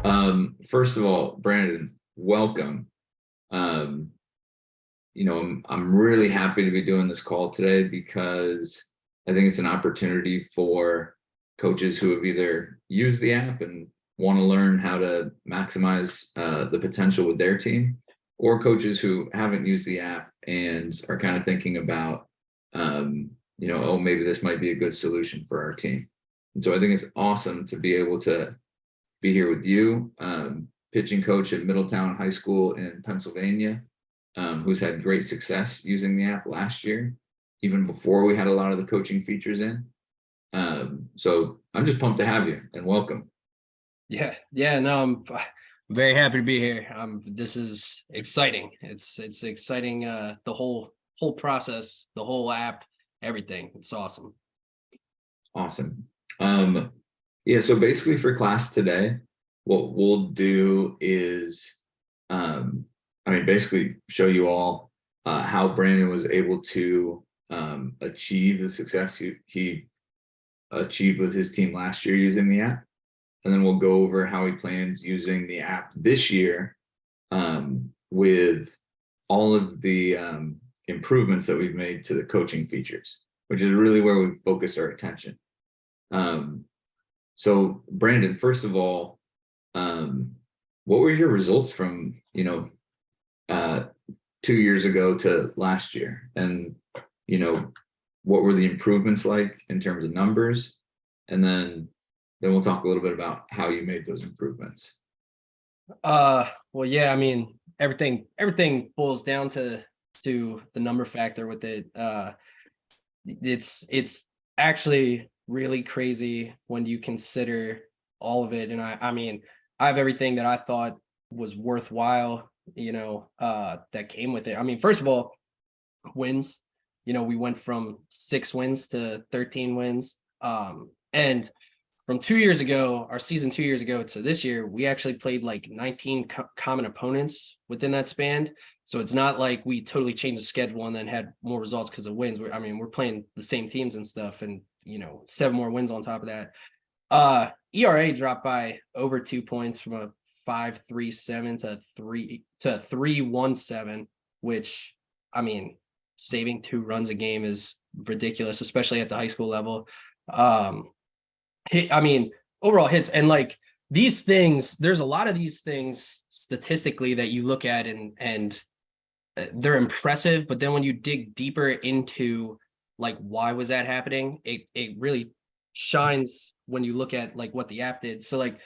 First of all, Brandon, welcome. Um, I'm really happy to be doing this call today because I think it's an opportunity for coaches who have either used the app and want to learn how to maximize the potential with their team, or coaches who haven't used the app and are kind of thinking about, oh, maybe this might be a good solution for our team. And so I think it's awesome to be able to be here with you, pitching coach at Middletown High School in Pennsylvania, who's had great success using the app last year, even before we had a lot of the coaching features in. So I'm just pumped to have you and welcome. Yeah, no, I'm very happy to be here. This is exciting. It's exciting. The whole process, the whole app, everything. It's awesome. Awesome. So basically for class today, what we'll do is, basically show you all how Brandon was able to achieve the success he achieved with his team last year using the app. And then we'll go over how he plans using the app this year with all of the improvements that we've made to the coaching features, which is really where we've focused our attention. So Brandon, first of all, what were your results from, 2 years ago to last year? And, what were the improvements like in terms of numbers? And then we'll talk a little bit about how you made those improvements. Well, yeah, everything boils down to the number factor with it. It's actually really crazy when you consider all of it. And I have everything that I thought was worthwhile, that came with it. First of all, wins. We went from 6 wins to 13 wins. And from 2 years ago, our season 2 years ago to this year, we actually played like 19 common opponents within that span. So it's not like we totally changed the schedule and then had more results because of wins. We're playing the same teams and stuff, and 7 more wins on top of that. ERA dropped by over 2 points from a 5.37 to 3.17, which saving 2 runs a game is ridiculous, especially at the high school level. Overall hits, and like these things, there's a lot of these things statistically that you look at and they're impressive, but then when you dig deeper into like why was that happening, it really shines when you look at like what the app did. So like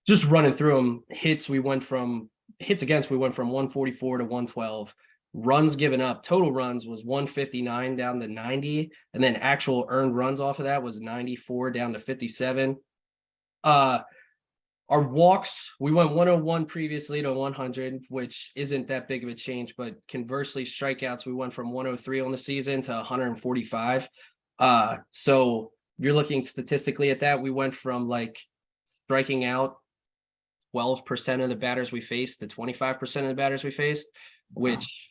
just running through them, hits against we went from 144 to 112. Runs given up, total runs was 159 down to 90, and then actual earned runs off of that was 94 down to 57. Our walks, we went 101 previously to 100, which isn't that big of a change, but conversely, strikeouts, we went from 103 on the season to 145. So you're looking statistically at that, we went from like striking out 12% of the batters we faced to 25% of the batters we faced, which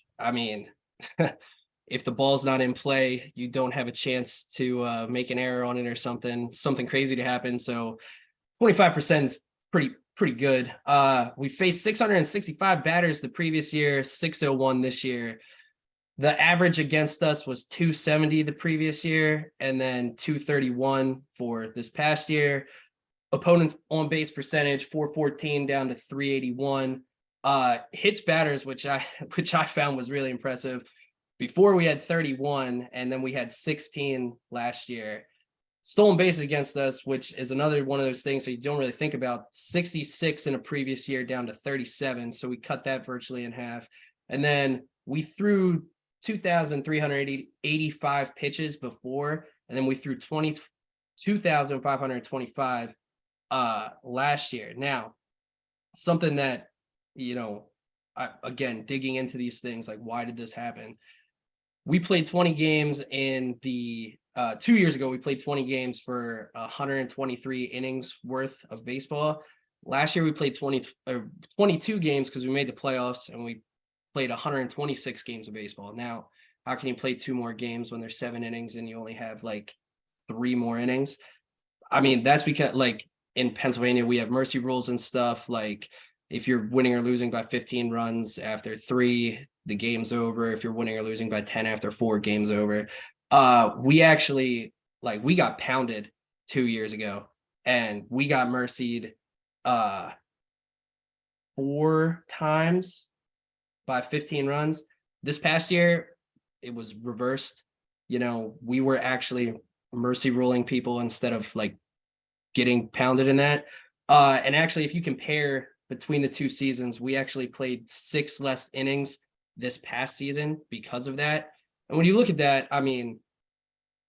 if the ball's not in play, you don't have a chance to make an error on it or something crazy to happen. So 25% is pretty good. We faced 665 batters the previous year, 601 this year. The average against us was 270 the previous year, and then 231 for this past year. Opponents on base percentage 414 down to 381. Hits batters, which I found was really impressive. Before we had 31, and then we had 16 last year. Stolen bases against us, which is another one of those things that you don't really think about. 66 in a previous year down to 37, so we cut that virtually in half. And then we threw 2,385 pitches before, and then we threw 2,525 last year. Now, something that again, digging into these things, like why did this happen? We played 20 games in the 2 years ago. We played 20 games for 123 innings worth of baseball. Last year we played 22 games because we made the playoffs, and we played 126 games of baseball. Now, how can you play 2 more games when there's 7 innings and you only have like 3 more innings? That's because like in Pennsylvania, we have mercy rules and stuff. Like if you're winning or losing by 15 runs after 3, the game's over. If you're winning or losing by 10 after 4, game's over. We actually, like, we got pounded 2 years ago, and we got mercied 4 times by 15 runs. This past year, it was reversed. You know, we were actually mercy ruling people instead of like getting pounded in that. And actually, if you compare between the 2 seasons, we actually played 6 less innings this past season because of that. And when you look at that, I mean,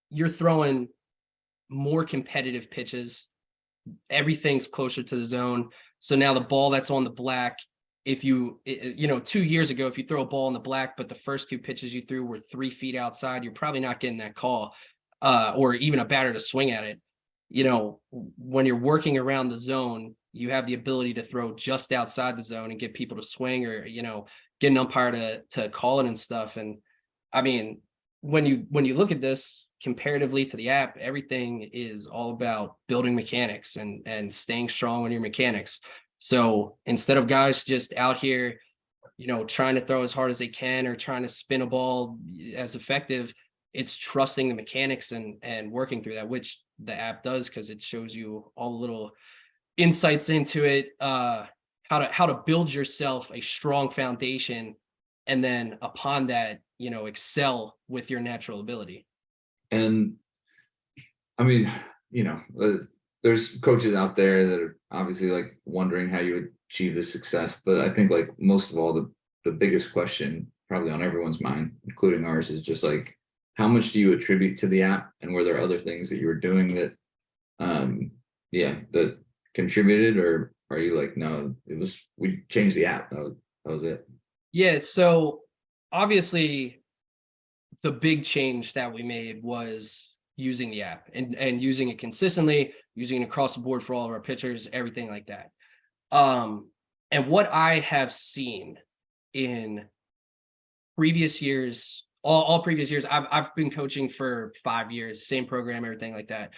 you're throwing more competitive pitches. Everything's closer to the zone. So now the ball that's on the black, if you 2 years ago, if you throw a ball on the black, but the first 2 pitches you threw were 3 feet outside, you're probably not getting that call, or even a batter to swing at it. You know, when you're working around the zone, you have the ability to throw just outside the zone and get people to swing, or, get an umpire to call it and stuff. And I mean, when you look at this comparatively to the app, everything is all about building mechanics and staying strong on your mechanics. So instead of guys just out here, trying to throw as hard as they can or trying to spin a ball as effective, it's trusting the mechanics and working through that, which the app does, because it shows you all the little insights into it, how to build yourself a strong foundation, and then upon that, excel with your natural ability. And I mean, there's coaches out there that are obviously like wondering how you achieve this success. But I think like most of all, the biggest question probably on everyone's mind, including ours, is just like, how much do you attribute to the app? And were there other things that you were doing that, that contributed? Or are you like, no, we changed the app. That was it. Yeah. So obviously the big change that we made was using the app and using it consistently, using it across the board for all of our pitchers, everything like that. And what I have seen in previous years, all previous years, I've been coaching for 5 years, same program, everything like that.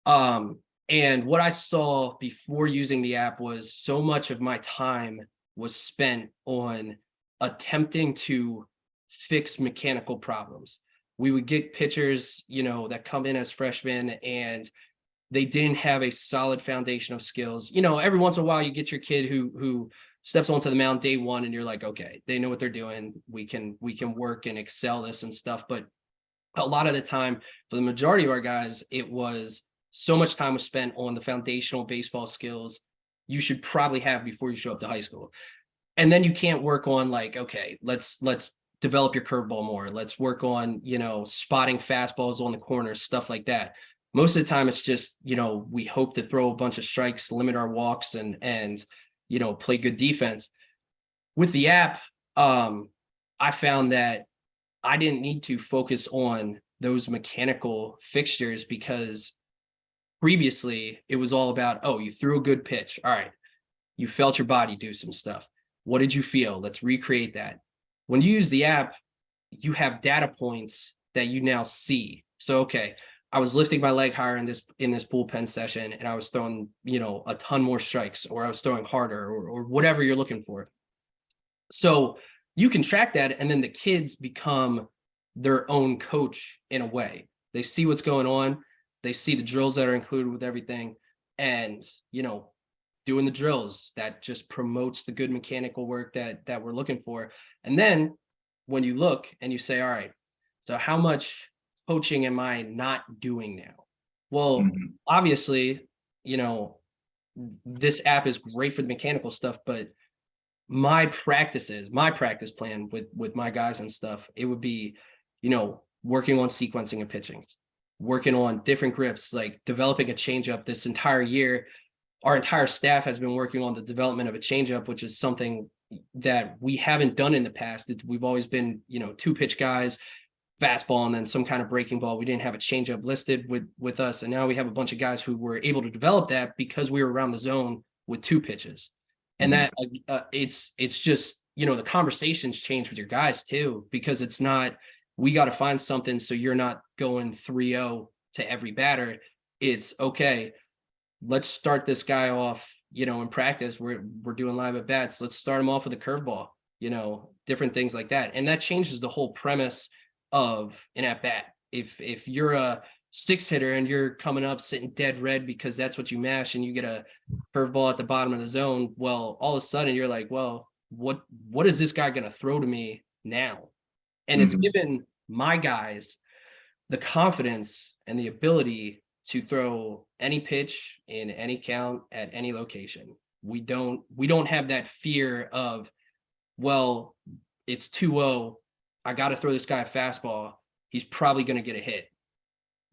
And what I saw before using the app was so much of my time was spent on attempting to fix mechanical problems. We would get pitchers, that come in as freshmen and they didn't have a solid foundation of skills. Every once in a while you get your kid who steps onto the mound day one and you're like, okay, they know what they're doing. We can work and excel this and stuff. But a lot of the time, for the majority of our guys, it was so much time was spent on the foundational baseball skills you should probably have before you show up to high school. And then you can't work on like, okay, let's develop your curveball more. Let's work on, spotting fastballs on the corner, stuff like that. Most of the time it's just, we hope to throw a bunch of strikes, limit our walks and play good defense. With the app, I found that I didn't need to focus on those mechanical fixtures, because previously it was all about, oh, you threw a good pitch. All right. You felt your body do some stuff. What did you feel? Let's recreate that. When you use the app, you have data points that you now see. So, okay, I was lifting my leg higher in this bullpen session and I was throwing, a ton more strikes, or I was throwing harder, or whatever you're looking for. So you can track that, and then the kids become their own coach in a way. They see what's going on. They see the drills that are included with everything, and, doing the drills that just promotes the good mechanical work that we're looking for. And then when you look and you say, all right, so how much coaching am I not doing now? Well, obviously, this app is great for the mechanical stuff, but my practice plan with my guys and stuff, it would be, working on sequencing of pitching, working on different grips, like developing a changeup. This entire year, our entire staff has been working on the development of a changeup, which is something that we haven't done in the past. We've always been, 2-pitch guys, fastball, and then some kind of breaking ball. We didn't have a changeup listed with us. And now we have a bunch of guys who were able to develop that because we were around the zone with 2 pitches. And that it's just, the conversations change with your guys too, because it's not, we got to find something so you're not going 3-0 to every batter. It's okay, let's start this guy off, in practice. We're doing live at bats. Let's start him off with a curveball, different things like that. And that changes the whole premise of an at bat. If you're a six hitter and you're coming up sitting dead red because that's what you mash and you get a curveball at the bottom of the zone, well, all of a sudden you're like, well, what is this guy going to throw to me now? And it's Mhm. given my guys the confidence and the ability to throw any pitch in any count at any location. We don't have that fear of, well, it's 2-0. I got to throw this guy a fastball. He's probably going to get a hit.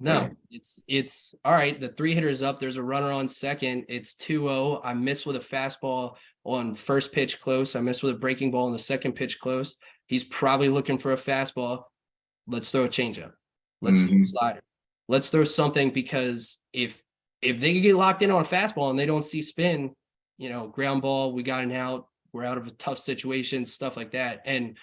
No, Right. it's all right. The three hitters up. There's a runner on second. It's 2-0. I miss with a fastball on first pitch close. I miss with a breaking ball on the second pitch close. He's probably looking for a fastball. Let's throw a changeup. Let's throw a Mhm. slider. Let's throw something, because if they get locked in on a fastball and they don't see spin, ground ball, we got an out, we're out of a tough situation, stuff like that. And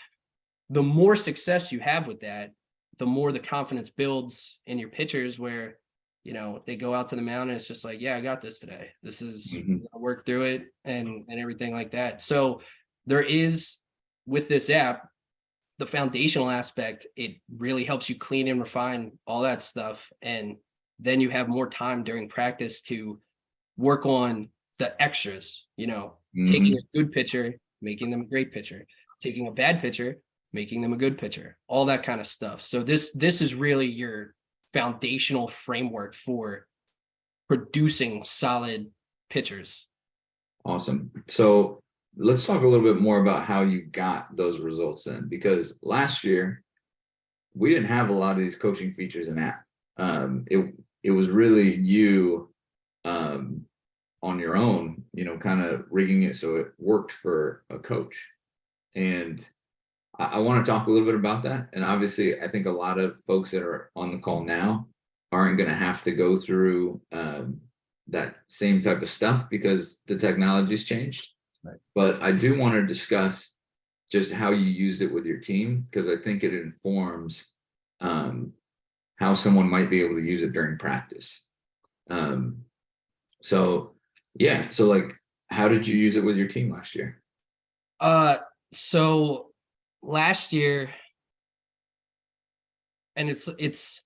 the more success you have with that, the more the confidence builds in your pitchers, where, they go out to the mound and it's just like, yeah, I got this today. This is Mhm. gonna work through it and everything like that. So there is, with this app, the foundational aspect, it really helps you clean and refine all that stuff. And then you have more time during practice to work on the extras, taking Mhm. a good pitcher, making them a great pitcher, taking a bad pitcher, making them a good pitcher, all that kind of stuff. So this is really your foundational framework for producing solid pitchers. Awesome. So let's talk a little bit more about how you got those results in, because last year we didn't have a lot of these coaching features in app. It was really you, um, on your own, kind of rigging it so it worked for a coach. And I want to talk a little bit about that. And obviously, I think a lot of folks that are on the call now aren't going to have to go through that same type of stuff because the technology's changed. Right. But I do want to discuss just how you used it with your team, because I think it informs um, how someone might be able to use it during practice. Um, so, yeah. So, like, how did you use it with your team last year? Uh, so last year, and it's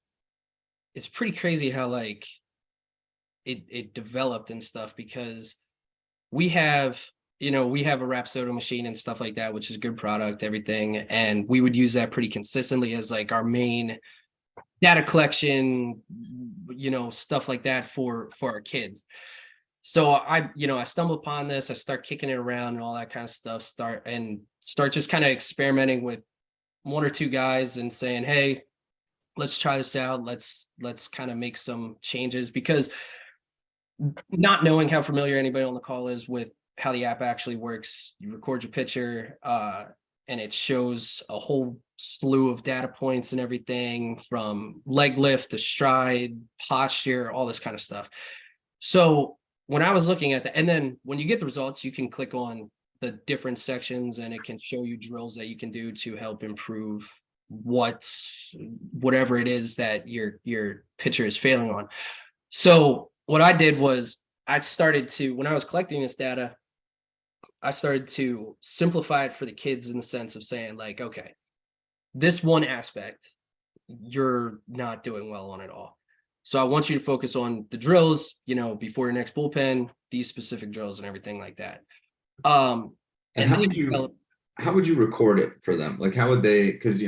pretty crazy how, like, it developed and stuff, because we have we have a Rapsodo machine and stuff like that, which is good product, everything, and we would use that pretty consistently as like our main data collection, stuff like that for our kids. So I stumble upon this, I start kicking it around and all that kind of stuff, start just kind of experimenting with one or two guys and saying, hey, let's try this out, let's kind of make some changes, because not knowing how familiar anybody on the call is with how the app actually works. You record your picture, and it shows a whole slew of data points and everything, from leg lift to stride, posture, all this kind of stuff. So when I was looking at that, and then when you get the results, you can click on the different sections and it can show you drills that you can do to help improve whatever it is that your pitcher is failing on. So what I did was, when I was collecting this data, I started to simplify it for the kids, in the sense of saying, like, okay, this one aspect you're not doing well on at all. So I want you to focus on the drills, before your next bullpen, these specific drills and everything like that. And And then how would you record it for them? Like, how would they, because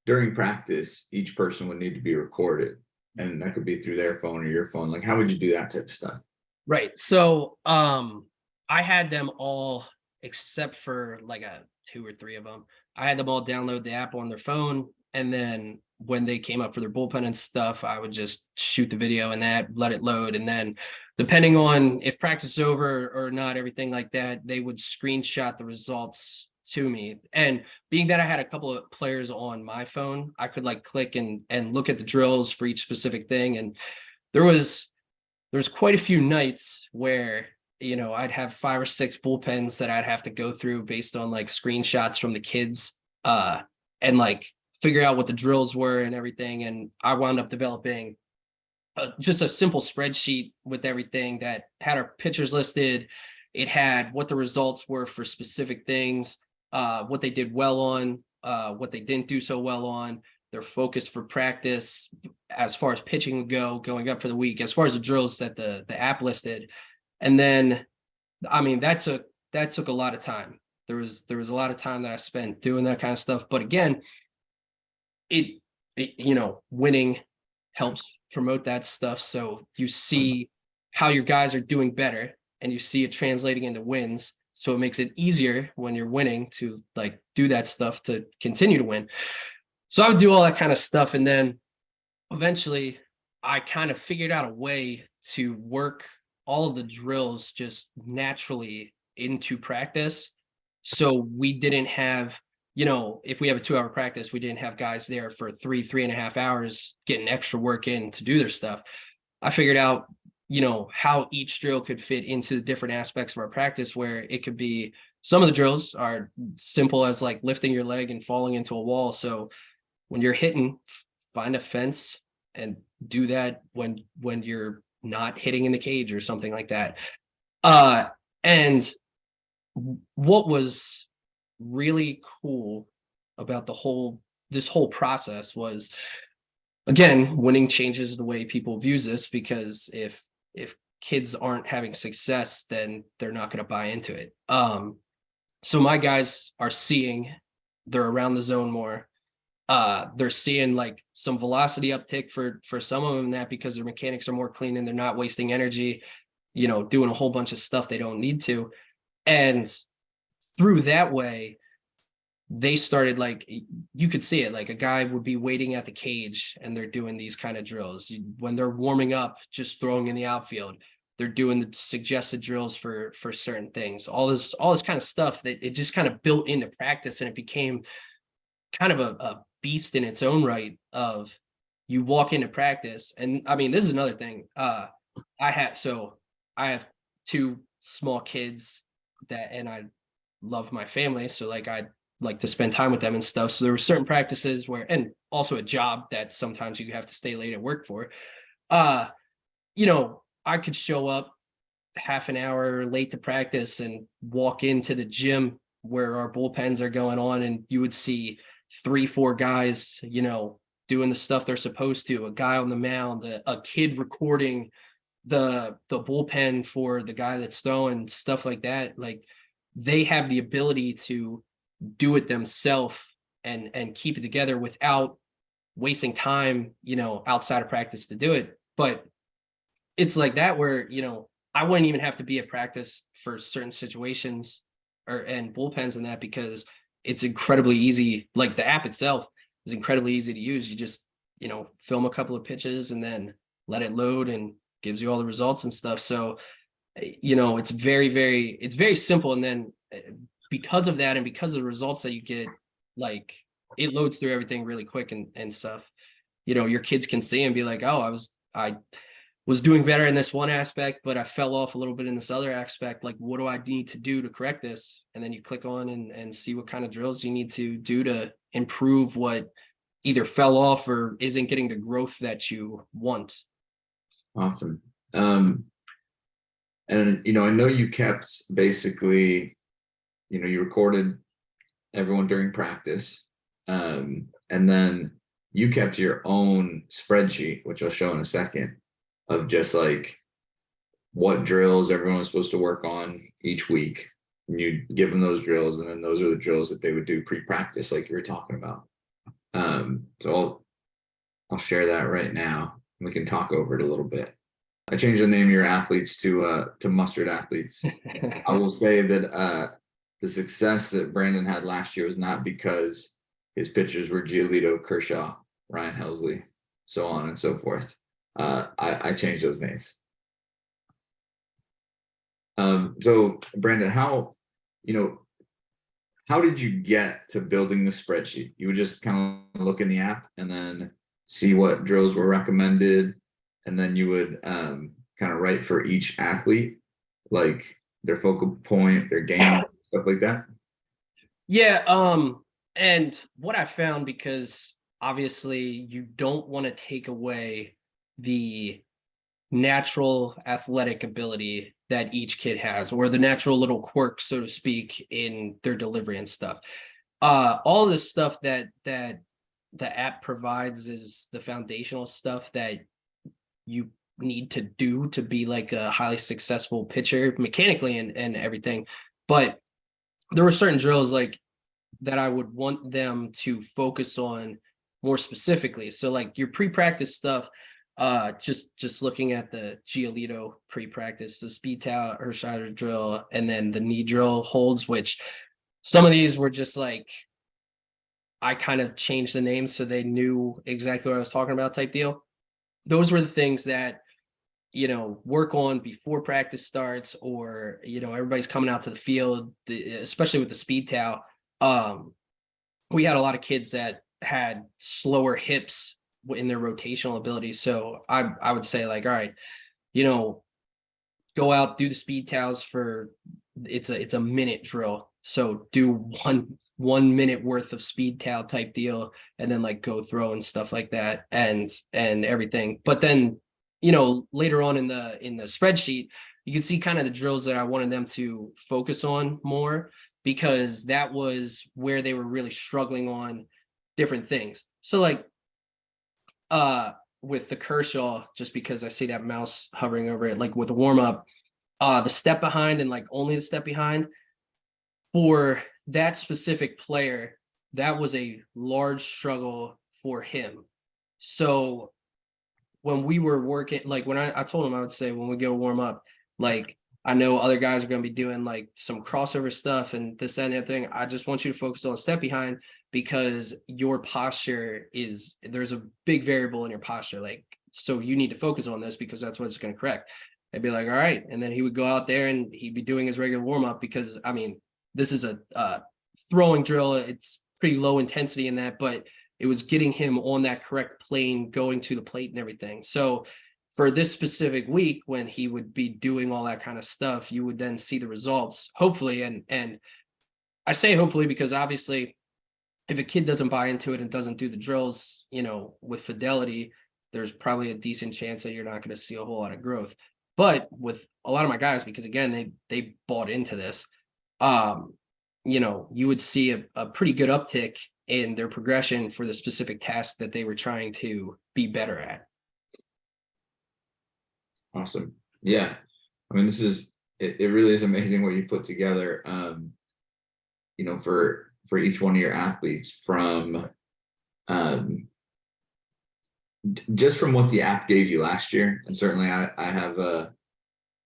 during practice, each person would need to be recorded, and that could be through their phone or your phone. Like, how would you do that type of stuff? right. So I had them all, except for like a two or three of them. I had them all download the app on their phone, and then when they came up for their bullpen and stuff, I would just shoot the video and that, let it load, and then depending on if practice is over or not, everything like that, they would screenshot the results to me. And being that I had a couple of players on my phone, I could like click and look at the drills for each specific thing. And there was there's quite a few nights where I'd have 5 or 6 bullpens that I'd have to go through based on like screenshots from the kids, and like figure out what the drills were and everything. And I wound up developing just a simple spreadsheet with everything that had our pitchers listed. It had what the results were for specific things, what they did well on, what they didn't do so well on, their focus for practice as far as pitching would go, going up for the week, as far as the drills that the app listed. And then, I mean, that took a lot of time. There was a lot of time that I spent doing that kind of stuff. But again, it winning helps promote that stuff. So you see how your guys are doing better and you see it translating into wins. So it makes it easier when you're winning to like do that stuff to continue to win. So I would do all that kind of stuff. And then eventually I kind of figured out a way to work all of the drills just naturally into practice. So we didn't have, if we have a 2-hour practice, we didn't have guys there for 3.5 hours getting extra work in to do their stuff. I figured out, how each drill could fit into the different aspects of our practice, where it could be some of the drills are simple as like lifting your leg and falling into a wall. So when you're hitting, find a fence and do that when you're not hitting in the cage or something like that. And what was really cool about this whole process was, again, winning changes the way people views this, because if kids aren't having success, then they're not going to buy into it. So my guys are they're around the zone more. They're seeing like some velocity uptick for some of them, that because their mechanics are more clean and they're not wasting energy, doing a whole bunch of stuff they don't need to. And through that way, they started, like, you could see it, like a guy would be waiting at the cage and they're doing these kind of drills. When they're warming up, just throwing in the outfield, they're doing the suggested drills for certain things, all this kind of stuff that it just kind of built into practice. And it became kind of a beast in its own right. Of you walk into practice, and I mean, this is another thing. I have 2 small kids and I love my family. So like I like to spend time with them and stuff. So there were certain practices and also a job that sometimes you have to stay late at work for. I could show up half an hour late to practice and walk into the gym where our bullpens are going on, and you would see 3-4 guys, doing the stuff they're supposed to, a guy on the mound, a kid recording the bullpen for the guy that's throwing, stuff like that. Like, they have the ability to do it themselves and keep it together without wasting time, outside of practice to do it. But it's like that where, I wouldn't even have to be at practice for certain situations and bullpens and that, because it's incredibly easy. Like, the app itself is incredibly easy to use. You just, film a couple of pitches and then let it load and gives you all the results and stuff. So, it's very simple. And then because of that, and because of the results that you get, like, it loads through everything really quick and stuff. Your kids can see and be like, oh, I was doing better in this one aspect, but I fell off a little bit in this other aspect. Like, what do I need to do to correct this? And then you click on and see what kind of drills you need to do to improve what either fell off or isn't getting the growth that you want. Awesome. And I know you kept basically, you recorded everyone during practice, and then you kept your own spreadsheet, which I'll show in a second, of just like what drills everyone was supposed to work on each week. And you give them those drills, and then those are the drills that they would do pre-practice, like you were talking about. So I'll share that right now. We can talk over it a little bit. I changed the name of your athletes to mustard athletes. I will say that the success that Brandon had last year was not because his pitchers were Giolito, Kershaw, Ryan Helsley, so on and so forth. I changed those names. So Brandon, how did you get to building the spreadsheet? You would just kind of look in the app and then see what drills were recommended, and then you would kind of write for each athlete, like their focal point, their game, stuff like that. Yeah. And what I found, because obviously you don't want to take away the natural athletic ability that each kid has, or the natural little quirk, so to speak, in their delivery and stuff. All this stuff that the app provides is the foundational stuff that you need to do to be like a highly successful pitcher mechanically and everything. But there were certain drills like that I would want them to focus on more specifically. So like your pre-practice stuff, just looking at the Giolito pre-practice, the speed towel, Earthshider drill, and then the knee drill holds, which some of these were just like, I kind of changed the names so they knew exactly what I was talking about type deal. Those were the things that, work on before practice starts, or, everybody's coming out to the field, especially with the speed towel. We had a lot of kids that had slower hips in their rotational ability. So I would say like, all right, go out, do the speed towels for, it's a minute drill. So do 1 minute worth of speed towel type deal, and then like go throw and stuff like that and everything. But then, later on in the spreadsheet, you can see kind of the drills that I wanted them to focus on more, because that was where they were really struggling on different things. So like with the Kershaw, just because I see that mouse hovering over it, like with a warm up, the step behind and like only the step behind, for that specific player, that was a large struggle for him. So when we were working, like when I told him, I would say when we go warm up, like I know other guys are going to be doing like some crossover stuff and this and that thing. I just want you to focus on step behind, because your posture there's a big variable in your posture. Like, so you need to focus on this because that's what it's going to correct. I'd be like, all right. And then he would go out there and he'd be doing his regular warm up, because I mean, this is a throwing drill. It's pretty low intensity in that, but it was getting him on that correct plane, going to the plate and everything. So for this specific week, when he would be doing all that kind of stuff, you would then see the results, hopefully. And I say hopefully because obviously if a kid doesn't buy into it and doesn't do the drills, with fidelity, there's probably a decent chance that you're not going to see a whole lot of growth. But with a lot of my guys, because again, they bought into this, you would see a pretty good uptick in their progression for the specific task that they were trying to be better at. Awesome. Yeah. I mean, it really is amazing what you put together, for each one of your athletes, from just from what the app gave you last year. And certainly I have a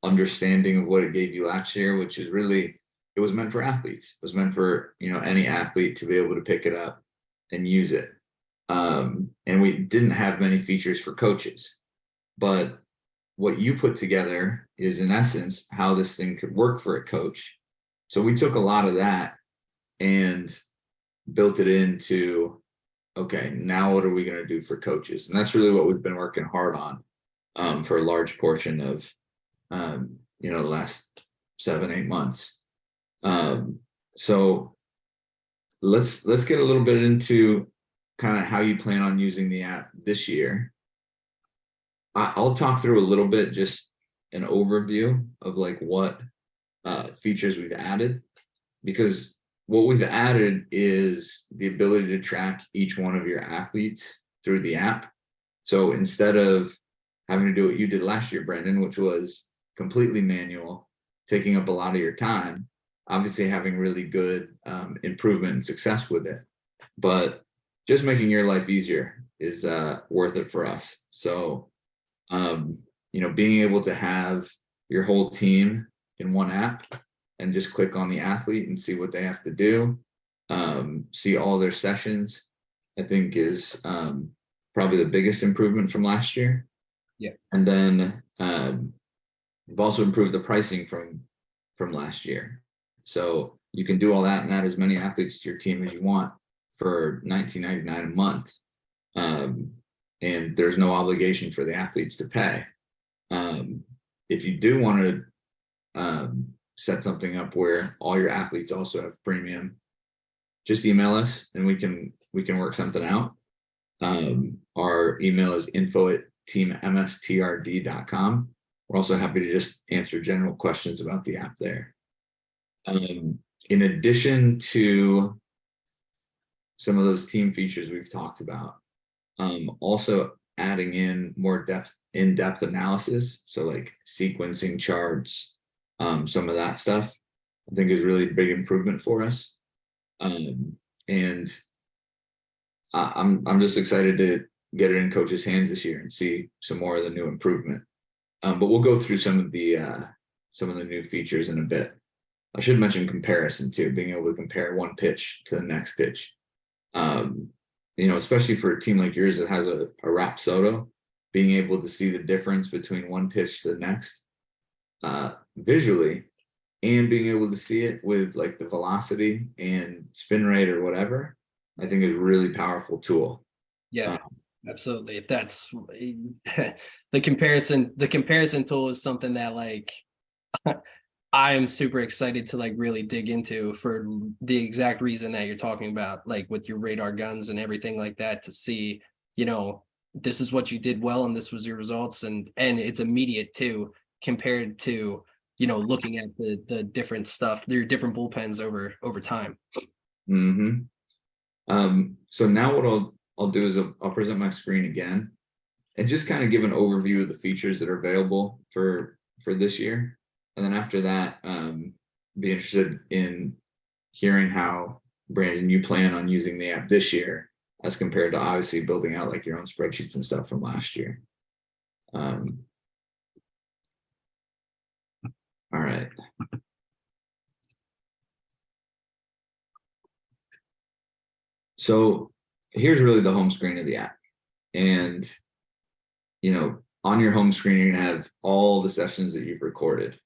understanding of what it gave you last year, which is really, it was meant for athletes. It was meant for, any athlete to be able to pick it up and use it. And we didn't have many features for coaches, but what you put together is in essence how this thing could work for a coach. So we took a lot of that and built it into, okay, now what are we going to do for coaches? And that's really what we've been working hard on for a large portion of the last 7-8 months. So let's get a little bit into kind of how you plan on using the app this year. I'll talk through a little bit, just an overview of like what features we've added, because what we've added is the ability to track each one of your athletes through the app. So instead of having to do what you did last year, Brandon, which was completely manual, taking up a lot of your time, obviously having really good improvement and success with it, but just making your life easier is worth it for us. So being able to have your whole team in one app and just click on the athlete and see what they have to do, see all their sessions, I think is probably the biggest improvement from last year. Yeah. And then we've also improved the pricing from last year. So you can do all that and add as many athletes to your team as you want for $19.99 a month. And there's no obligation for the athletes to pay. If you do want to set something up where all your athletes also have premium, just email us and we can work something out. Our email is teammstrd.com. We're also happy to just answer general questions about the app there. In addition to some of those team features we've talked about, also adding in more in-depth analysis, so like sequencing charts, some of that stuff, I think is really a big improvement for us. And I'm just excited to get it in coaches' hands this year and see some more of the new improvement. But we'll go through some of the new features in a bit. I should mention comparison too, being able to compare one pitch to the next pitch. Especially for a team like yours that has a Rapsodo, being able to see the difference between one pitch to the next visually, and being able to see it with like the velocity and spin rate or whatever, I think is a really powerful tool. Yeah, absolutely. That's the comparison tool is something that like I'm super excited to like really dig into for the exact reason that you're talking about, like with your radar guns and everything like that, to see, this is what you did well and this was your results, and it's immediate too, compared to looking at the different stuff, your different bullpens over time. So now what I'll do is I'll present my screen again and just kind of give an overview of the features that are available for this year. And then after that, be interested in hearing how, Brandon, you plan on using the app this year as compared to obviously building out like your own spreadsheets and stuff from last year. All right. So here's really the home screen of the app. And, on your home screen, you're going to have all the sessions that you've recorded.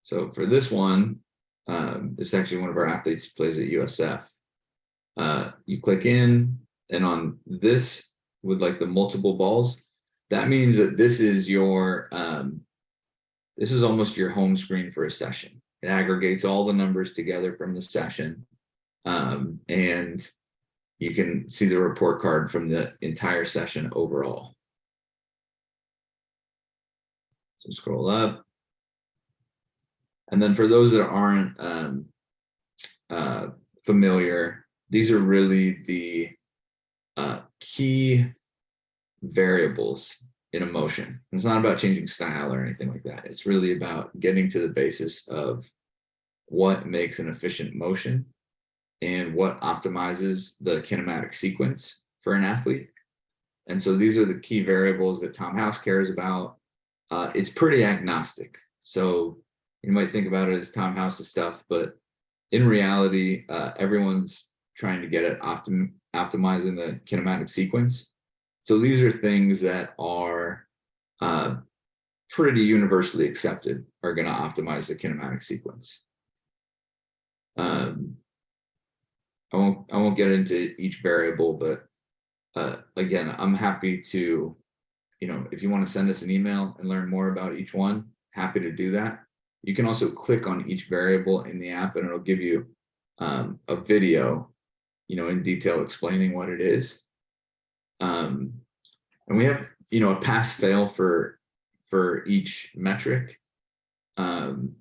So for this one, it's actually one of our athletes plays at USF. You click in, and on this with like the multiple balls, that means that this is almost your home screen for a session. It aggregates all the numbers together from the session. And you can see the report card from the entire session overall. So scroll up. And then for those that aren't familiar, these are really the key variables in a motion. It's not about changing style or anything like that. It's really about getting to the basis of what makes an efficient motion and what optimizes the kinematic sequence for an athlete. And so these are the key variables that Tom House cares about. It's pretty agnostic. So you might think about it as Tom House's stuff, but in reality, everyone's trying to get at optimizing the kinematic sequence. So these are things that are pretty universally accepted are going to optimize the kinematic sequence. I won't get into each variable, but again, I'm happy to, if you want to send us an email and learn more about each one, happy to do that. You can also click on each variable in the app and it'll give you a video, in detail explaining what it is. And we have, a pass fail for each metric. And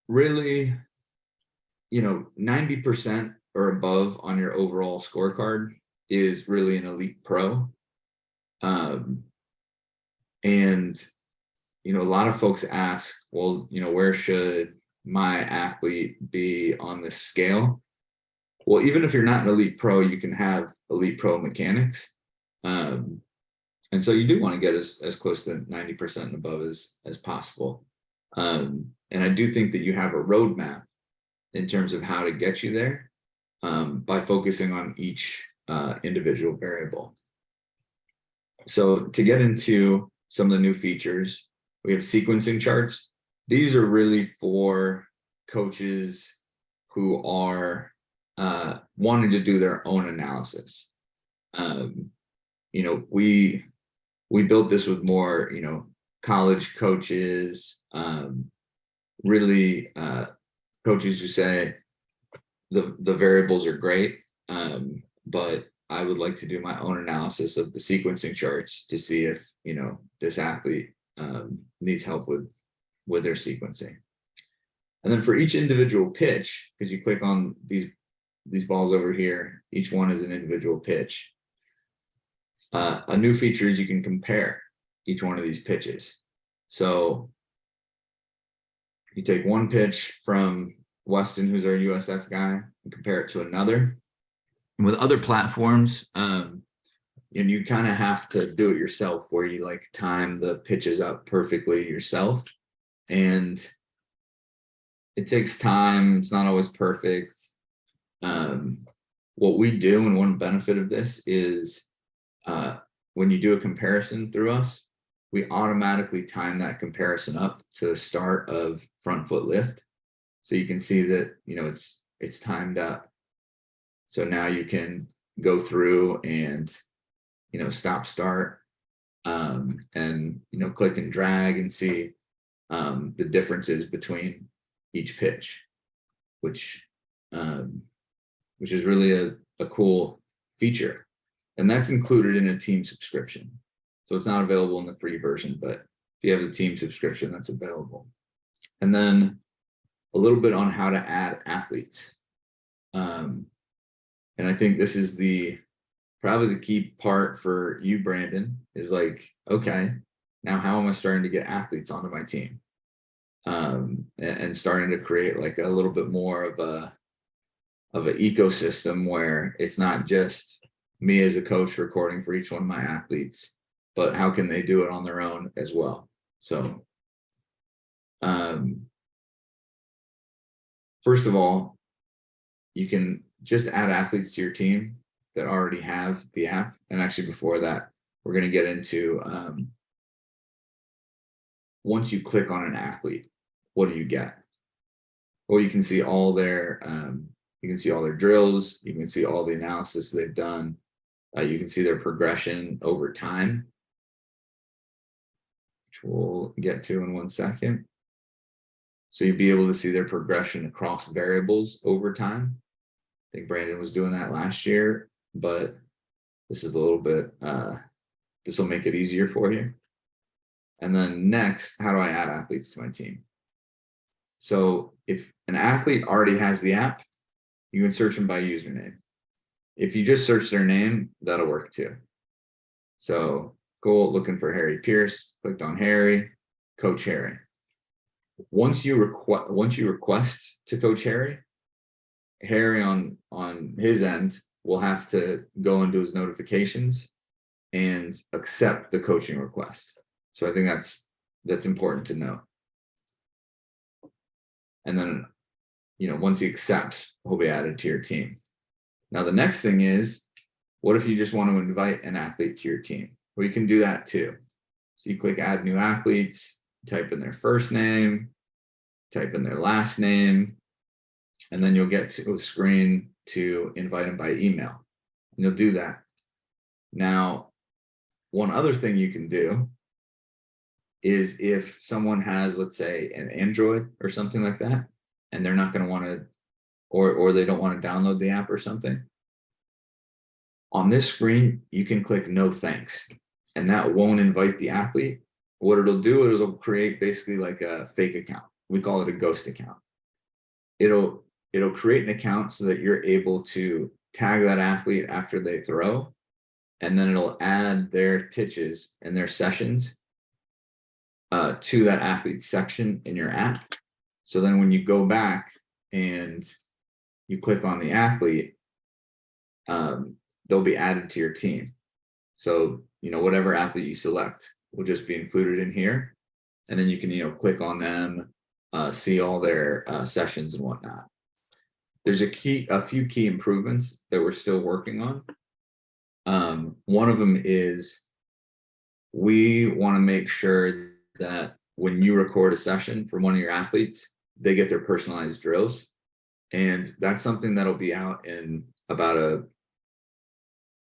really, 90% or above on your overall scorecard is really an elite pro. And, a lot of folks ask, well, where should my athlete be on this scale? Well, even if you're not an elite pro, you can have elite pro mechanics. And so you do want to get as close to 90% and above as possible. And I do think that you have a roadmap in terms of how to get you there by focusing on each individual variable. So to get into some of the new features, we have sequencing charts. These are really for coaches who are wanting to do their own analysis. We built this with more, college coaches, really coaches who say the variables are great, but I would like to do my own analysis of the sequencing charts to see if, this athlete needs help with their sequencing. And then for each individual pitch, because you click on these balls over here, each one is an individual pitch. A new feature is you can compare each one of these pitches. So you take one pitch from Weston, who's our USF guy, and compare it to another. And with other platforms, you kind of have to do it yourself, where you like time the pitches up perfectly yourself. And it takes time. It's not always perfect. What we do, and one benefit of this is when you do a comparison through us, we automatically time that comparison up to the start of front foot lift. So you can see that, it's timed up. So now you can go through and, stop, start, and, click and drag and see the differences between each pitch, which is really a cool feature. And that's included in a team subscription. So it's not available in the free version, but if you have the team subscription, that's available. And then a little bit on how to add athletes. And I think this is probably the key part for you, Brandon, is like, okay, now how am I starting to get athletes onto my team? And starting to create like a little bit more of an ecosystem where it's not just me as a coach recording for each one of my athletes, but how can they do it on their own as well? So, first of all, you can just add athletes to your team that already have the app. And actually before that, we're going to get into, once you click on an athlete, what do you get? Well, you can see all their, drills. You can see all the analysis they've done. You can see their progression over time, which we'll get to in 1 second. So you'll be able to see their progression across variables over time. I think Brandon was doing that last year, but this is a little bit, this will make it easier for you. And then next, how do I add athletes to my team? So if an athlete already has the app, you can search them by username. If you just search their name, that'll work too. So go looking for Harry Pierce, clicked on Harry, Coach Harry. Once you request to Coach Harry, Harry on his end will have to go into his notifications and accept the coaching request. So I think that's important to know. And then, once he accepts, he'll be added to your team. Now, the next thing is, what if you just want to invite an athlete to your team? Well, you can do that too. So you click add new athletes, type in their first name, type in their last name, and then you'll get to a screen to invite them by email. And you'll do that. Now, one other thing you can do is if someone has, let's say, an Android or something like that, and they're not going to want to, or they don't want to download the app or something, on this screen, you can click no thanks, and that won't invite the athlete. What it'll do is it'll create basically like a fake account. We call it a ghost account. It'll create an account so that you're able to tag that athlete after they throw, and then it'll add their pitches and their sessions to that athlete section in your app. So then when you go back and you click on the athlete, they'll be added to your team. So, whatever athlete you select will just be included in here. And then you can, click on them, see all their sessions and whatnot. There's a few key improvements that we're still working on. One of them is we want to make sure that when you record a session for one of your athletes, they get their personalized drills. And that's something that'll be out in about a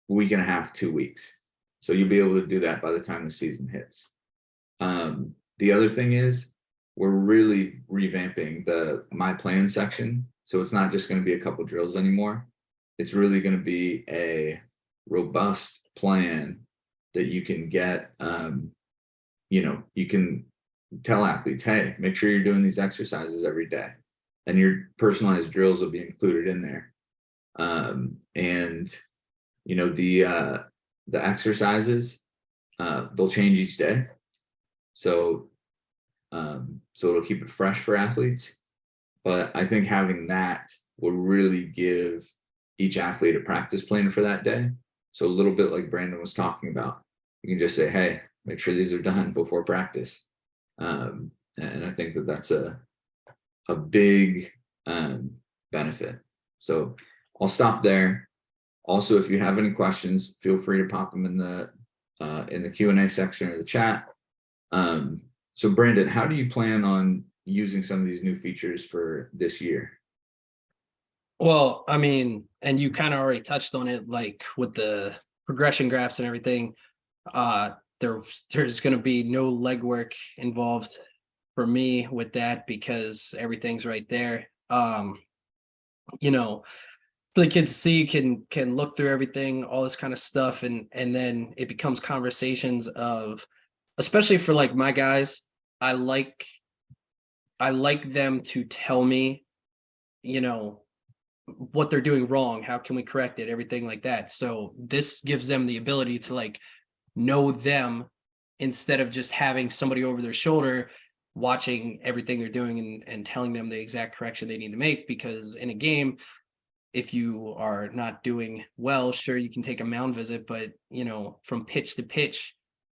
week and a half, 2 weeks. So you'll be able to do that by the time the season hits. The other thing is we're really revamping the My Plan section. So it's not just going to be a couple drills anymore. It's really going to be robust plan that you can get, you can tell athletes, hey, make sure you're doing these exercises every day, and your personalized drills will be included in there. And the exercises, they'll change each day. So it'll keep it fresh for athletes. But I think having that will really give each athlete a practice plan for that day. So a little bit like Brandon was talking about, you can just say, hey, make sure these are done before practice. And I think that that's a big benefit. So I'll stop there. Also, if you have any questions, feel free to pop them in the Q&A section or the chat. So Brandon, how do you plan on using some of these new features for this year? Well, I mean, and you kind of already touched on it, like with the progression graphs and everything. There's going to be no legwork involved for me with that because everything's right there. For the kids to see, can look through everything, all this kind of stuff, and then it becomes conversations of, especially for like my guys, I like them to tell me, what they're doing wrong, how can we correct it, everything like that. So this gives them the ability to like know them instead of just having somebody over their shoulder watching everything they're doing and telling them the exact correction they need to make. Because in a game, if you are not doing well, sure, you can take a mound visit, but from pitch to pitch,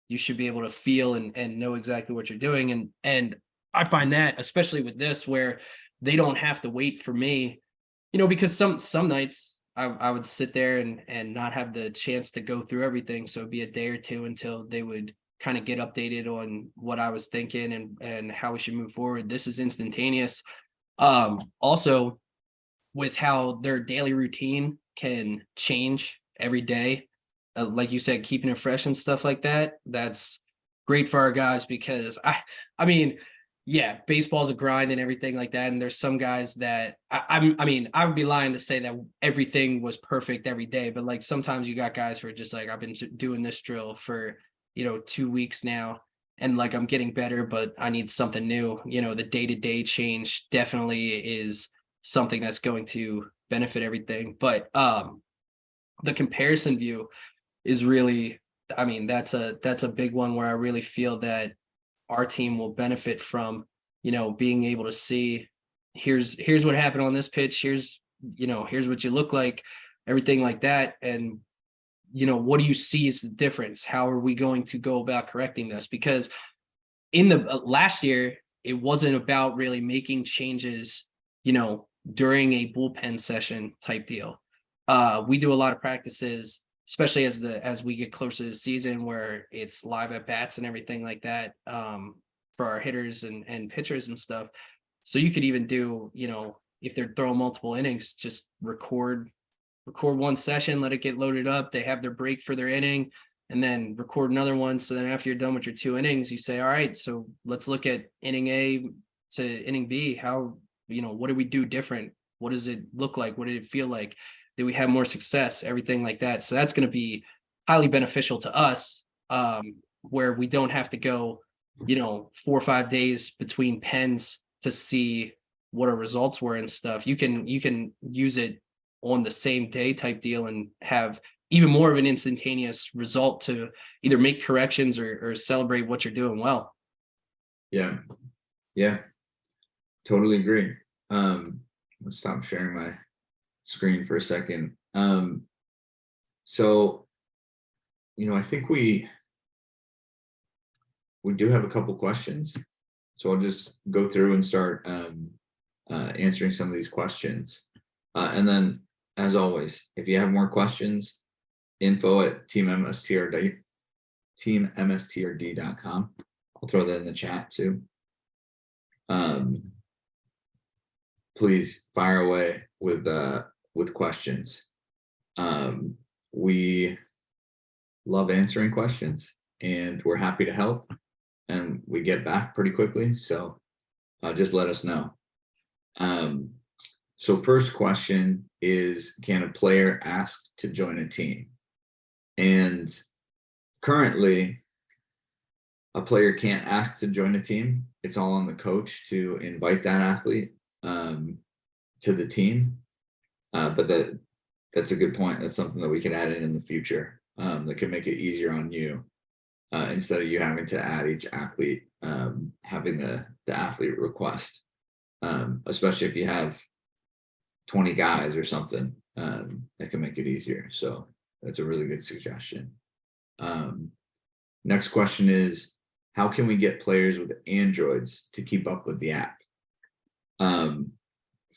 you should be able to feel and know exactly what you're doing. And I find that, especially with this, where they don't have to wait for me, because some nights I would sit there and not have the chance to go through everything. So it'd be a day or two until they would kind of get updated on what I was thinking and how we should move forward. This is instantaneous. Also, with how their daily routine can change every day, like you said, keeping it fresh and stuff like that, that's great for our guys. Because I mean, yeah, baseball's a grind and everything like that, and there's some guys that I would be lying to say that everything was perfect every day, but like sometimes you got guys who are just like, I've been doing this drill for 2 weeks now, and like I'm getting better, but I need something new. The day-to-day change definitely is something that's going to benefit everything. But the comparison view is really, that's a big one where I really feel that our team will benefit from, being able to see, here's what happened on this pitch, here's what you look like, everything like that. And what do you see is the difference? How are we going to go about correcting this? Because in the last year, it wasn't about really making changes, during a bullpen session type deal. We do a lot of practices, especially as we get closer to the season, where it's live at bats and everything like that, for our hitters and pitchers and stuff. So you could even do, if they're throwing multiple innings, just record one session, let it get loaded up. They have their break for their inning, and then record another one. So then after you're done with your 2 innings, you say, all right, so let's look at inning A to inning B. How, what did we do different? What does it look like? What did it feel like? Did we have more success? Everything like that. So that's going to be highly beneficial to us, where we don't have to go, 4 or 5 days between pens to see what our results were and stuff. You can use it on the same day type deal and have even more of an instantaneous result to either make corrections or celebrate what you're doing well. Yeah, totally agree. Let's stop sharing my screen for a second. So I think we do have a couple questions, so I'll just go through and start answering some of these questions, and then, as always, if you have more questions, info@teammstrd.com. I'll throw that in the chat too. Please fire away with questions. We love answering questions, and we're happy to help, and we get back pretty quickly. So just let us know. So first question is, can a player ask to join a team? And currently, a player can't ask to join a team. It's all on the coach to invite that athlete to the team. But that's a good point. That's something that we can add in the future that can make it easier on you instead of you having to add each athlete, having the athlete request, especially if you have 20 guys or something, that can make it easier. So that's a really good suggestion. Next question is, how can we get players with Androids to keep up with the app?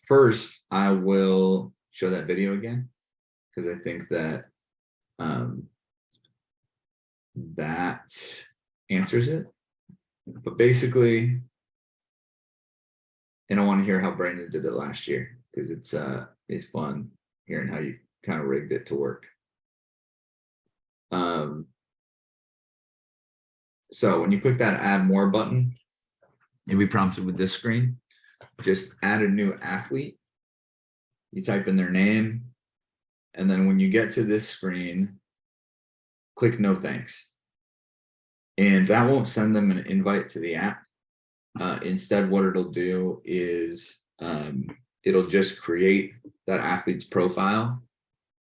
First, I will show that video again, because I think that that answers it. But basically, and I want to hear how Brandon did it last year, because it's fun hearing how you kind of rigged it to work. So when you click that add more button, you'll be prompted with this screen. Just add a new athlete. You type in their name, and then when you get to this screen, click no thanks. And that won't send them an invite to the app. Instead, what it'll do is it'll just create that athlete's profile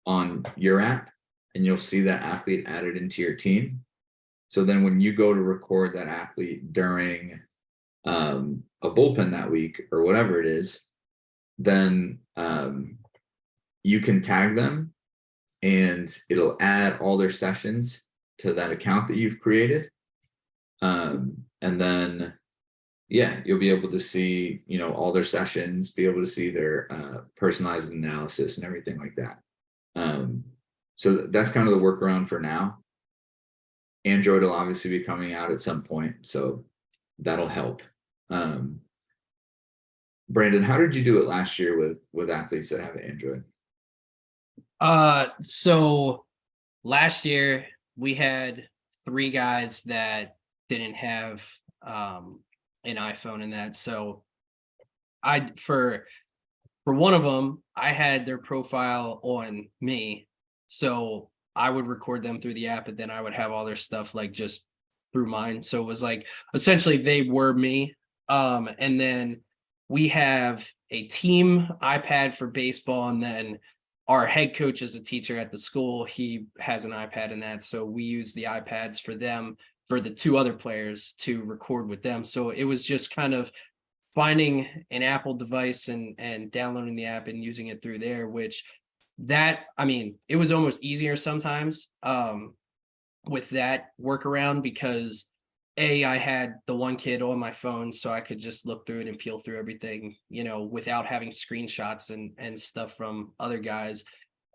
on your app, and you'll see that athlete added into your team. So then when you go to record that athlete during a bullpen that week or whatever it is, then you can tag them and it'll add all their sessions to that account that you've created. And then, yeah, you'll be able to see, all their sessions, be able to see their personalized analysis and everything like that. So that's kind of the workaround for now. Android will obviously be coming out at some point, so that'll help. Brandon, how did you do it last year with athletes that have an Android? So last year we had 3 guys that didn't have an iPhone in that. So for one of them, I had their profile on me. So I would record them through the app, and then I would have all their stuff like just through mine. So it was like essentially they were me. And then we have a team iPad for baseball, and then our head coach is a teacher at the school. He has an iPad in that. So we use the iPads for them, for the 2 other players to record with them. So it was just kind of finding an Apple device and downloading the app and using it through there, which it was almost easier sometimes with that workaround, because I had the one kid on my phone, so I could just look through it and peel through everything, without having screenshots and stuff from other guys.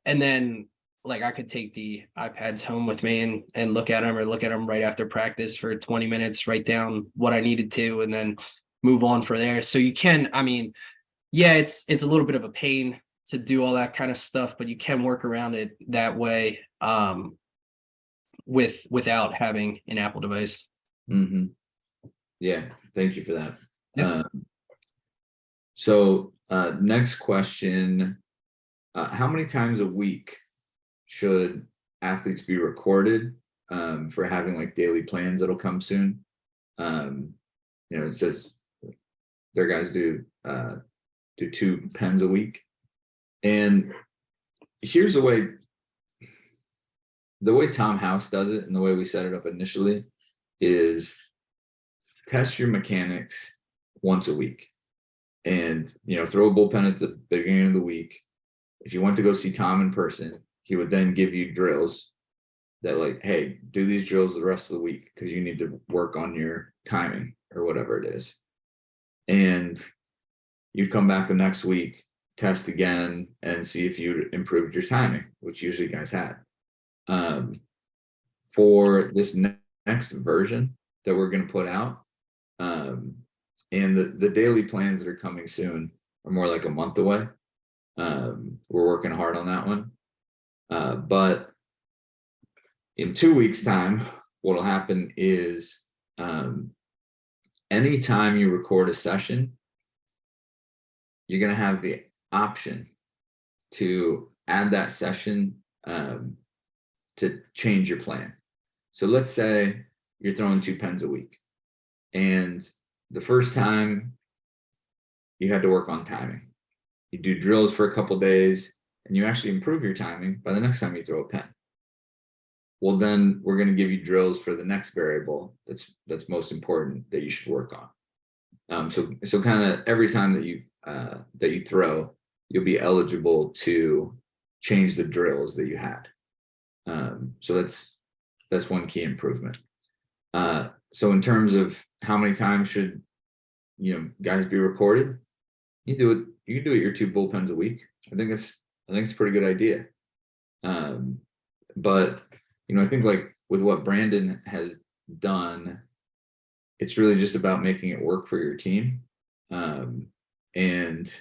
And then like I could take the iPads home with me and look at them, or look at them right after practice for 20 minutes, write down what I needed to, and then move on from there. So you can, yeah, it's a little bit of a pain to do all that kind of stuff, but you can work around it that way without having an Apple device. Mm-hmm. Yeah, thank you for that. Yep. So next question, how many times a week should athletes be recorded for having like daily plans that'll come soon? It says their guys do 2 pens a week. And here's the way Tom House does it, and the way we set it up initially is test your mechanics once a week, and throw a bullpen at the beginning of the week. If you went to go see Tom in person, he would then give you drills that like, hey, do these drills the rest of the week because you need to work on your timing or whatever it is. And you'd come back the next week, test again, and see if you improved your timing, which usually guys had. For this next version that we're going to put out, and the daily plans that are coming soon are more like a month away. We're working hard on that one. But in 2 weeks' time, what'll happen is anytime you record a session, you're going to have the option to add that session to to change your plan. So let's say you're throwing 2 pens a week, and the first time you had to work on timing. You do drills for a couple days, and you actually improve your timing by the next time you throw a pen. Well, then we're going to give you drills for the next variable that's most important that you should work on. So kind of every time that you throw, you'll be eligible to change the drills that you had. So that's one key improvement. So in terms of how many times should guys be recorded, you can do it your 2 bullpens a week. I think it's a pretty good idea. But I think like with what Brandon has done, it's really just about making it work for your team. And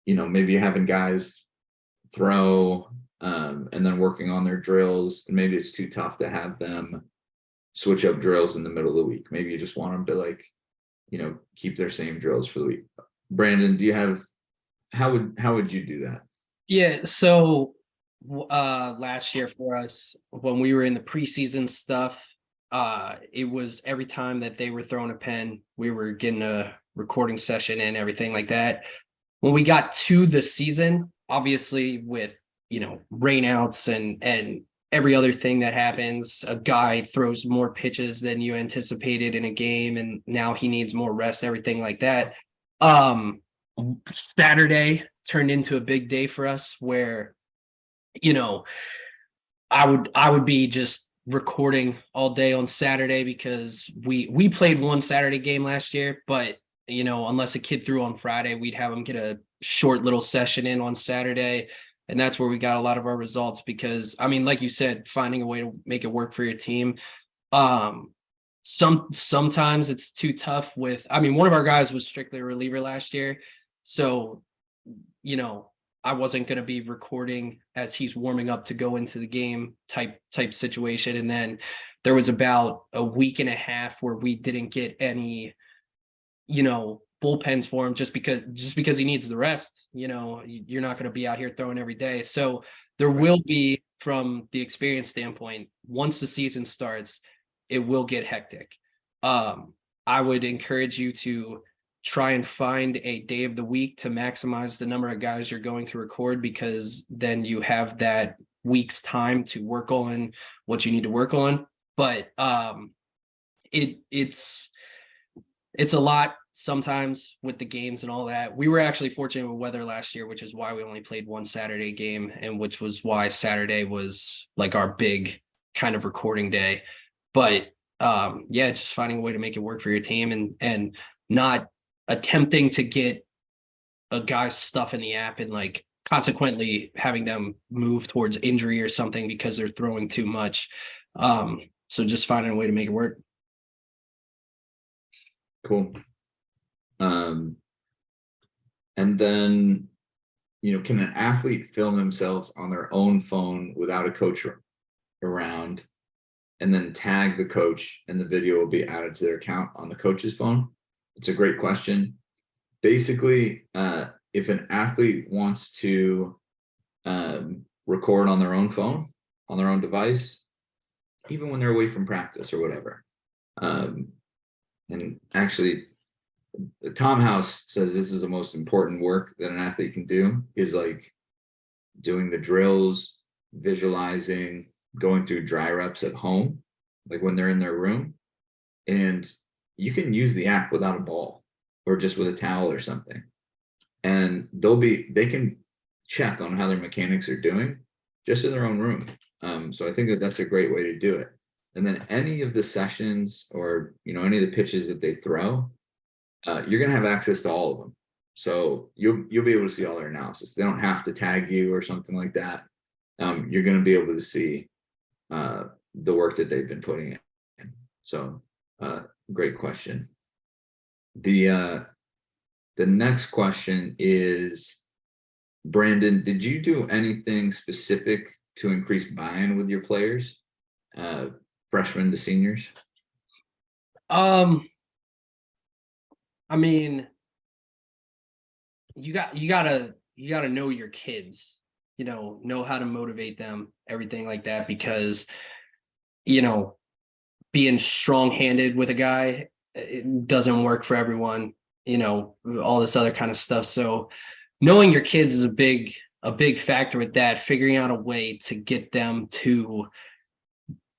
maybe having guys throw and then working on their drills, and maybe it's too tough to have them switch up drills in the middle of the week. Maybe you just want them to keep their same drills for the week. Brandon, do you have how would you do that? Yeah, so last year for us, when we were in the preseason stuff, it was every time that they were throwing a pen, we were getting a recording session and everything like that. When we got to the season, obviously with rainouts and every other thing that happens, a guy throws more pitches than you anticipated in a game, and now he needs more rest, everything like that. Saturday turned into a big day for us where I would be just recording all day on Saturday, because we played one Saturday game last year, but unless a kid threw on Friday, we'd have them get a short little session in on Saturday. And that's where we got a lot of our results, because like you said, finding a way to make it work for your team. Sometimes it's too tough with, one of our guys was strictly a reliever last year. So, I wasn't going to be recording as he's warming up to go into the game type situation. And then there was about a week and a half where we didn't get any, bullpens for him just because he needs the rest. You're not going to be out here throwing every day. So there will be, from the experience standpoint, once the season starts, it will get hectic. I would encourage you to try and find a day of the week to maximize the number of guys you're going to record, because then you have that week's time to work on what you need to work on. But it's a lot sometimes with the games and all that. We were actually fortunate with weather last year, which is why we only played one Saturday game, and which was why Saturday was like our big kind of recording day. But just finding a way to make it work for your team, and not attempting to get a guy's stuff in the app and consequently having them move towards injury or something because they're throwing too much. So just finding a way to make it work. Cool. And then, can an athlete film themselves on their own phone without a coach around, and then tag the coach, and the video will be added to their account on the coach's phone? It's a great question. Basically, if an athlete wants to record on their own phone, on their own device, even when they're away from practice or whatever. And actually, Tom House says this is the most important work that an athlete can do, is doing the drills, visualizing, going through dry reps at home, when they're in their room. And you can use the app without a ball, or just with a towel or something. And they can check on how their mechanics are doing just in their own room. So I think that's a great way to do it. And then any of the sessions, or any of the pitches that they throw, you're going to have access to all of them. So you'll be able to see all their analysis. They don't have to tag you or something like that. You're going to be able to see the work that they've been putting in. So great question. The next question is, Brandon, did you do anything specific to increase buy-in with your players, freshmen to seniors? You gotta know your kids. know how to motivate them, everything like that, because, being strong-handed with a guy, it doesn't work for everyone, all this other kind of stuff. So knowing your kids is a big factor with that, figuring out a way to get them to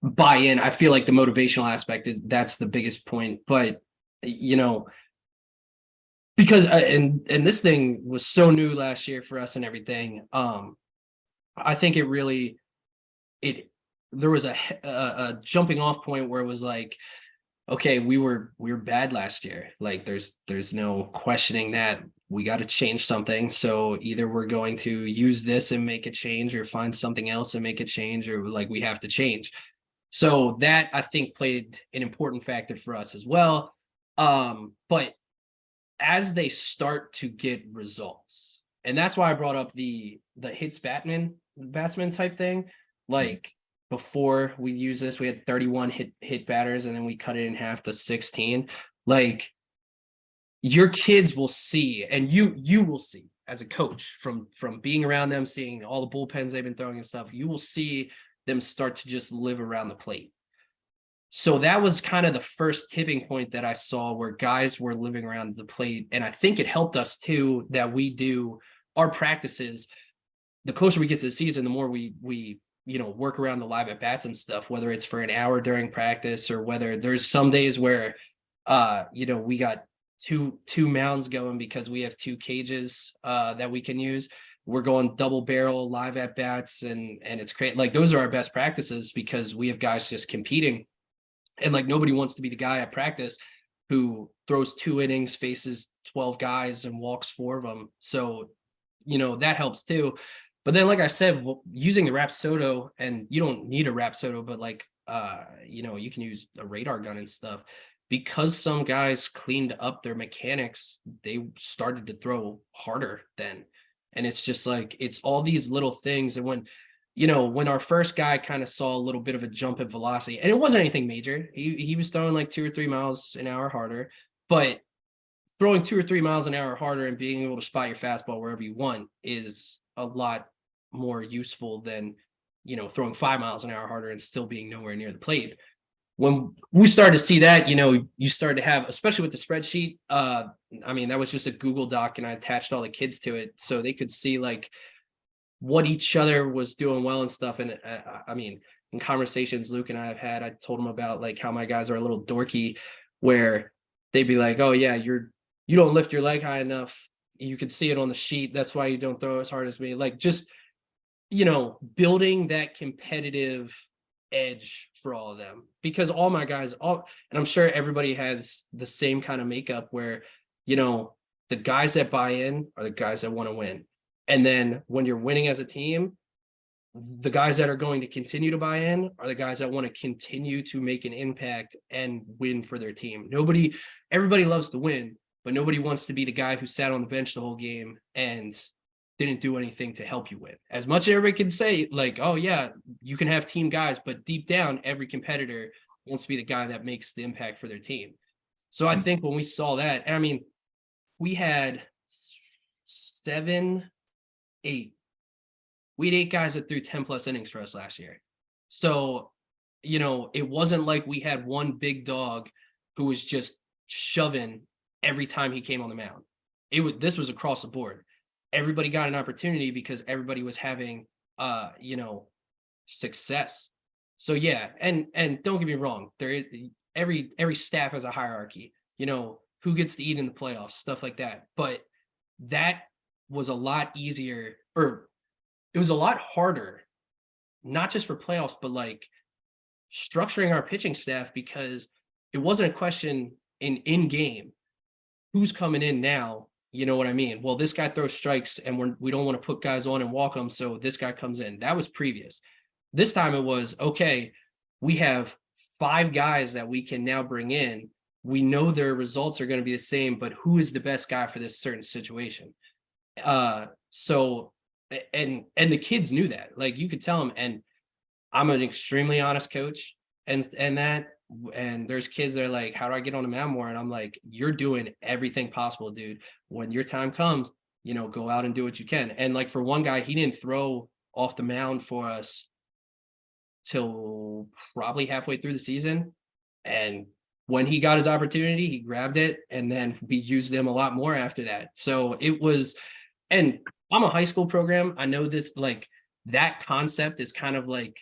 buy in. I feel like the motivational aspect that's the biggest point. But you know, because and this thing was so new last year for us and everything. I think it there was a jumping off point where it was like, okay, we were bad last year. Like there's no questioning that. We got to change something. So either we're going to use this and make a change, or find something else and make a change, or like we have to change. So that, I think, played an important factor for us as well. But as they start to get results, and that's why I brought up the hits batsman type thing. Like before we use this, we had 31 hit batters, and then we cut it in half to 16. Like your kids will see, and you will see as a coach from being around them, seeing all the bullpens they've been throwing and stuff, you will see them start to just live around the plate. So that was kind of the first tipping point that I saw, where guys were living around the plate. And I think it helped us too, that we do our practices. The closer we get to the season, the more we work around the live at bats and stuff, whether it's for an hour during practice, or whether there's some days where we got two mounds going because we have two cages that we can use. We're going double barrel live at bats, and it's great. Like those are our best practices, because we have guys just competing. And like nobody wants to be the guy at practice who throws 2 innings, faces 12 guys, and walks 4 of them. So, that helps too. But then, like I said, using the Rapsodo, and you don't need a Rapsodo, but like, you can use a radar gun and stuff. Because some guys cleaned up their mechanics, they started to throw harder then. And it's just like, it's all these little things. And when our first guy kind of saw a little bit of a jump in velocity, and it wasn't anything major, he was throwing like 2 or 3 miles an hour harder, but throwing 2 or 3 miles an hour harder and being able to spot your fastball wherever you want is a lot more useful than, throwing 5 miles an hour harder and still being nowhere near the plate. When we started to see that, you started to have, especially with the spreadsheet, that was just a Google Doc, and I attached all the kids to it so they could see like what each other was doing well and stuff. And in conversations Luke and I have had, I told them about like how my guys are a little dorky, where they'd be like, oh yeah, you don't lift your leg high enough. You can see it on the sheet. That's why you don't throw as hard as me. Like just, building that competitive edge for all of them, because all my guys, and I'm sure everybody has the same kind of makeup, where, the guys that buy in are the guys that want to win. And then when you're winning as a team, the guys that are going to continue to buy in are the guys that want to continue to make an impact and win for their team. Everybody loves to win, but nobody wants to be the guy who sat on the bench the whole game and didn't do anything to help you win. As much as everybody can say like, oh yeah, you can have team guys, but deep down, every competitor wants to be the guy that makes the impact for their team. So I think when we saw that, we had 8 guys that threw 10 plus innings for us last year. So, it wasn't like we had one big dog who was just shoving every time he came on the mound. This was across the board. Everybody got an opportunity because everybody was having success. So yeah, and don't get me wrong, every staff has a hierarchy, who gets to eat in the playoffs, stuff like that. But that was a lot easier, or it was a lot harder, not just for playoffs, but like structuring our pitching staff, because it wasn't a question in game, who's coming in now. You know what I mean? Well, this guy throws strikes and we don't want to put guys on and walk them, so this guy comes in. That was previous. This time it was, okay, we have 5 guys that we can now bring in. We know their results are going to be the same, but who is the best guy for this certain situation? So and the kids knew that. Like you could tell them, and I'm an extremely honest coach, and there's kids that are like, how do I get on the mound more? And I'm like, you're doing everything possible, dude. When your time comes, go out and do what you can. And like for one guy, he didn't throw off the mound for us till probably halfway through the season. And when he got his opportunity, he grabbed it, and then we used him a lot more after that. So it was, and I'm a high school program. I know this, like that concept is kind of like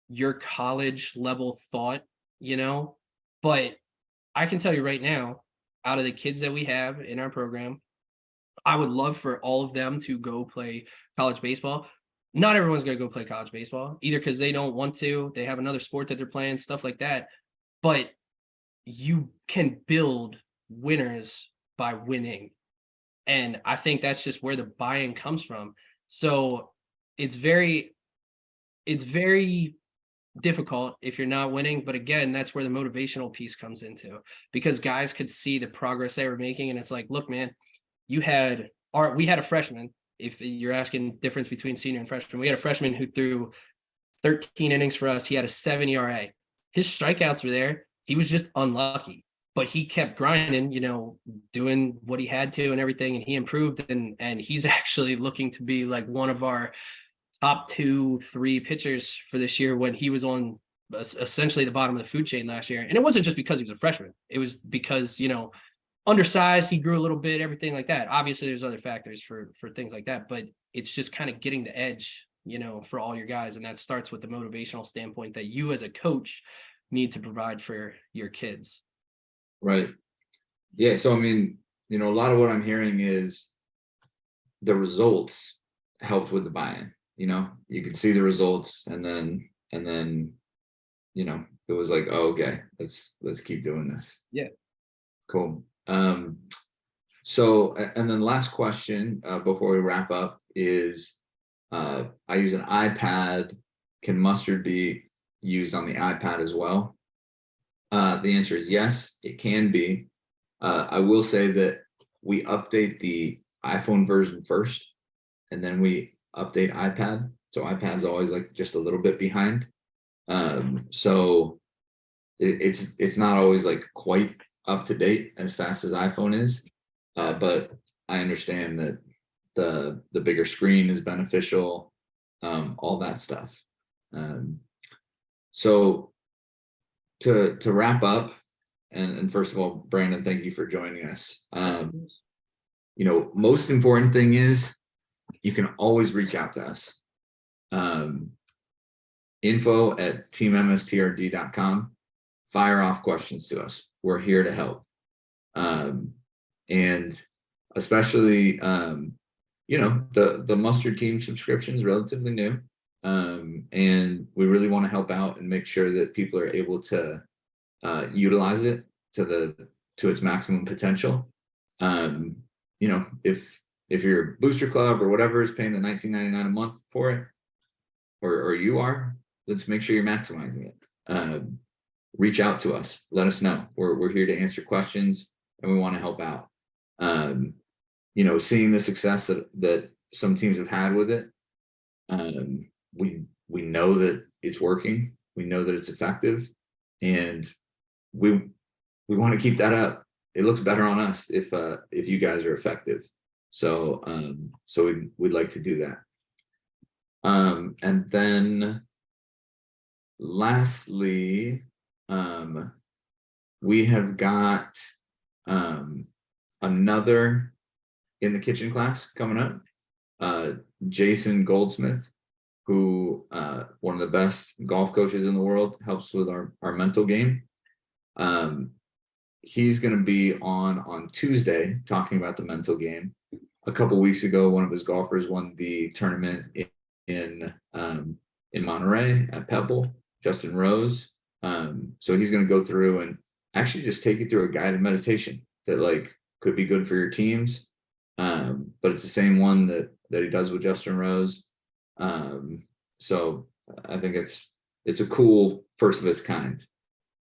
your college level thought, but I can tell you right now, out of the kids that we have in our program, I would love for all of them to go play college baseball. Not everyone's going to go play college baseball, either because they don't want to, they have another sport that they're playing, stuff like that. But you can build winners by winning. And I think that's just where the buy-in comes from. So it's very difficult if you're not winning. But again, that's where the motivational piece comes into, because guys could see the progress they were making. And it's like, look, man, we had a freshman. If you're asking difference between senior and freshman, we had a freshman who threw 13 innings for us. He had a 7 ERA. His strikeouts were there. He was just unlucky, but he kept grinding, doing what he had to and everything. And he improved, and he's actually looking to be like one of our top 2-3 pitchers for this year, when he was on essentially the bottom of the food chain last year. And it wasn't just because he was a freshman. It was because, undersized, he grew a little bit, everything like that. Obviously there's other factors for things like that, but it's just kind of getting the edge, for all your guys. And that starts with the motivational standpoint that you as a coach need to provide for your kids. Right. Yeah. So, I mean, a lot of what I'm hearing is the results helped with the buy-in. You could see the results, and then, it was like, oh, okay, let's keep doing this. Yeah. Cool. So, and then last question, before we wrap up is, I use an iPad. Can mustard be used on the iPad as well? The answer is yes, it can be. I will say that we update the iPhone version first, and then we update iPad. So iPad's always like just a little bit behind. So it's not always like quite up to date as fast as iPhone is. But I understand that the bigger screen is beneficial, all that stuff. So to wrap up, and first of all, Brandon, thank you for joining us. Most important thing is you can always reach out to us. info@teammstrd.com. Fire off questions to us. We're here to help. And especially, the mustard team subscription is relatively new. And we really want to help out and make sure that people are able to utilize it to its maximum potential. If your booster club or whatever is paying the $19.99 a month for it, or you are, let's make sure you're maximizing it. Reach out to us. Let us know. We're here to answer questions, and we want to help out. Seeing the success that some teams have had with it, we know that it's working. We know that it's effective, and we want to keep that up. It looks better on us if you guys are effective. So we'd like to do that. And then lastly, we have got another in the kitchen class coming up. Jason Goldsmith, who one of the best golf coaches in the world, helps with our mental game. He's going to be on Tuesday talking about the mental game. A couple weeks ago, one of his golfers won the tournament in Monterey at Pebble, Justin Rose. So he's going to go through and actually just take you through a guided meditation that could be good for your teams. But it's the same one that he does with Justin Rose. So I think it's a cool first of its kind.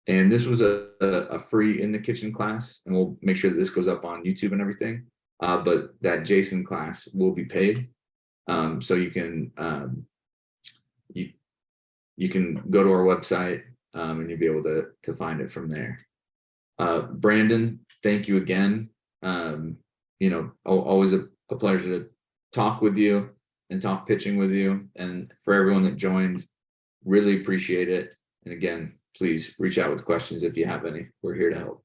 And this was a free in the kitchen class, and we'll make sure that this goes up on YouTube and everything. But that Jason class will be paid. So you can you can go to our website, and you'll be able to find it from there. Brandon, thank you again. Always a a pleasure to talk with you and talk pitching with you. And for everyone that joined, really appreciate it. And again, please reach out with questions if you have any. We're here to help.